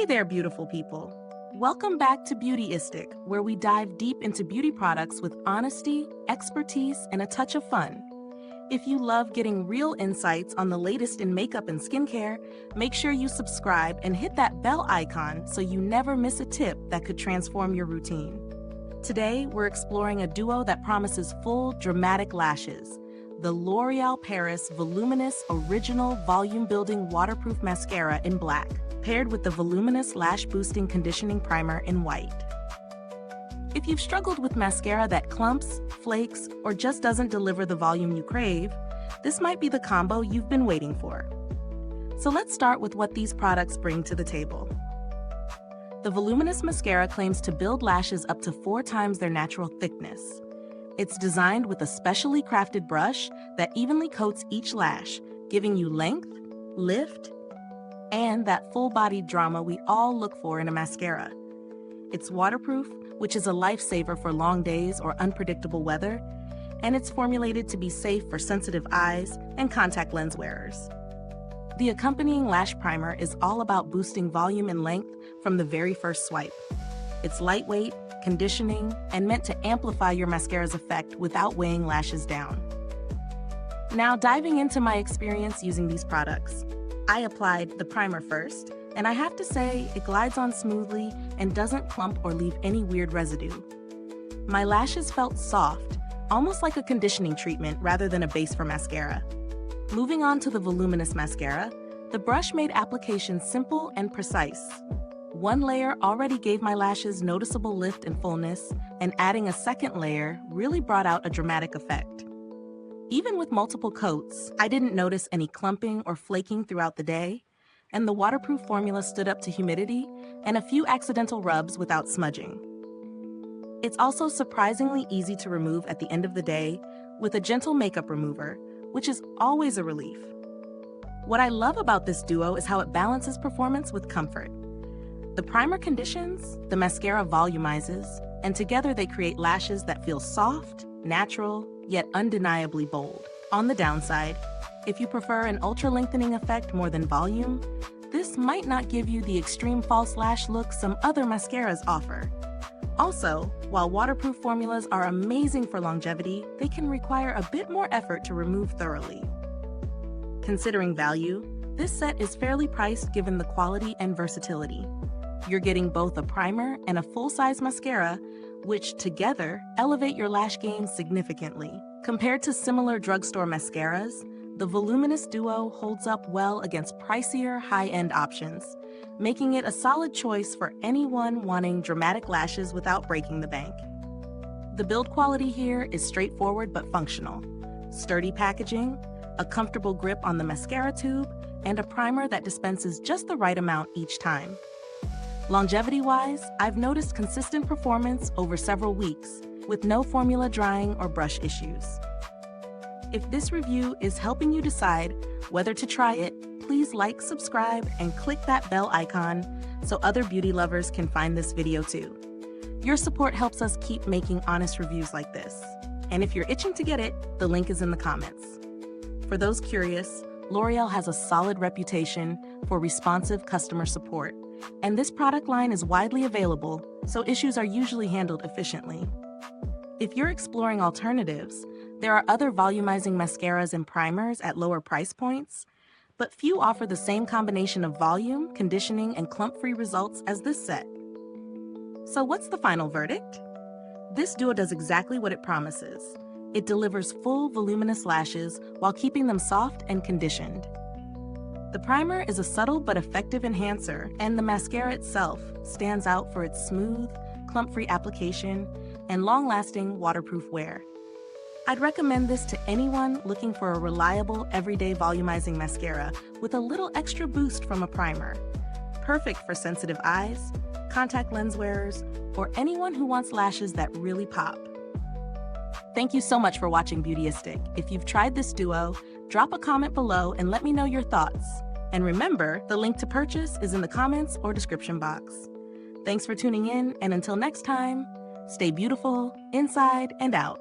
Hey there, beautiful people. Welcome back to Beautyistic, where we dive deep into beauty products with honesty, expertise, and a touch of fun. If you love getting real insights on the latest in makeup and skincare, make sure you subscribe and hit that bell icon so you never miss a tip that could transform your routine. Today, we're exploring a duo that promises full, dramatic lashes. The L'Oréal Paris Voluminous Original Volume Building Waterproof Mascara in black, paired with the Voluminous Lash Boosting Conditioning Primer in white. If you've struggled with mascara that clumps, flakes, or just doesn't deliver the volume you crave, this might be the combo you've been waiting for. So let's start with what these products bring to the table. The Voluminous Mascara claims to build lashes up to 4 times their natural thickness. It's designed with a specially crafted brush that evenly coats each lash, giving you length, lift, and that full-bodied drama we all look for in a mascara. It's waterproof, which is a lifesaver for long days or unpredictable weather, and it's formulated to be safe for sensitive eyes and contact lens wearers. The accompanying lash primer is all about boosting volume and length from the very first swipe. It's lightweight, conditioning, and meant to amplify your mascara's effect without weighing lashes down. Now, diving into my experience using these products. I applied the primer first, and I have to say it glides on smoothly and doesn't clump or leave any weird residue. My lashes felt soft, almost like a conditioning treatment rather than a base for mascara. Moving on to the Voluminous Mascara, the brush made application simple and precise. One layer already gave my lashes noticeable lift and fullness, and adding a second layer really brought out a dramatic effect. Even with multiple coats, I didn't notice any clumping or flaking throughout the day, and the waterproof formula stood up to humidity and a few accidental rubs without smudging. It's also surprisingly easy to remove at the end of the day with a gentle makeup remover, which is always a relief. What I love about this duo is how it balances performance with comfort. The primer conditions, the mascara volumizes, and together they create lashes that feel soft, natural, yet undeniably bold. On the downside, if you prefer an ultra-lengthening effect more than volume, this might not give you the extreme false lash look some other mascaras offer. Also, while waterproof formulas are amazing for longevity, they can require a bit more effort to remove thoroughly. Considering value, this set is fairly priced given the quality and versatility. You're getting both a primer and a full-size mascara, which together elevate your lash game significantly. Compared to similar drugstore mascaras, the Voluminous duo holds up well against pricier, high-end options, making it a solid choice for anyone wanting dramatic lashes without breaking the bank. The build quality here is straightforward but functional. Sturdy packaging, a comfortable grip on the mascara tube, and a primer that dispenses just the right amount each time. Longevity-wise, I've noticed consistent performance over several weeks, with no formula drying or brush issues. If this review is helping you decide whether to try it, please like, subscribe, and click that bell icon so other beauty lovers can find this video too. Your support helps us keep making honest reviews like this. And if you're itching to get it, the link is in the comments. For those curious, L'Oréal has a solid reputation for responsive customer support, and this product line is widely available, so issues are usually handled efficiently. If you're exploring alternatives, there are other volumizing mascaras and primers at lower price points, but few offer the same combination of volume, conditioning, and clump-free results as this set. So what's the final verdict? This duo does exactly what it promises. It delivers full, voluminous lashes while keeping them soft and conditioned. The primer is a subtle but effective enhancer, and the mascara itself stands out for its smooth, clump-free application and long-lasting waterproof wear. I'd recommend this to anyone looking for a reliable, everyday volumizing mascara with a little extra boost from a primer. Perfect for sensitive eyes, contact lens wearers, or anyone who wants lashes that really pop. Thank you so much for watching Beautyistic. If you've tried this duo, drop a comment below and let me know your thoughts. And remember, the link to purchase is in the comments or description box. Thanks for tuning in, and until next time, stay beautiful, inside and out.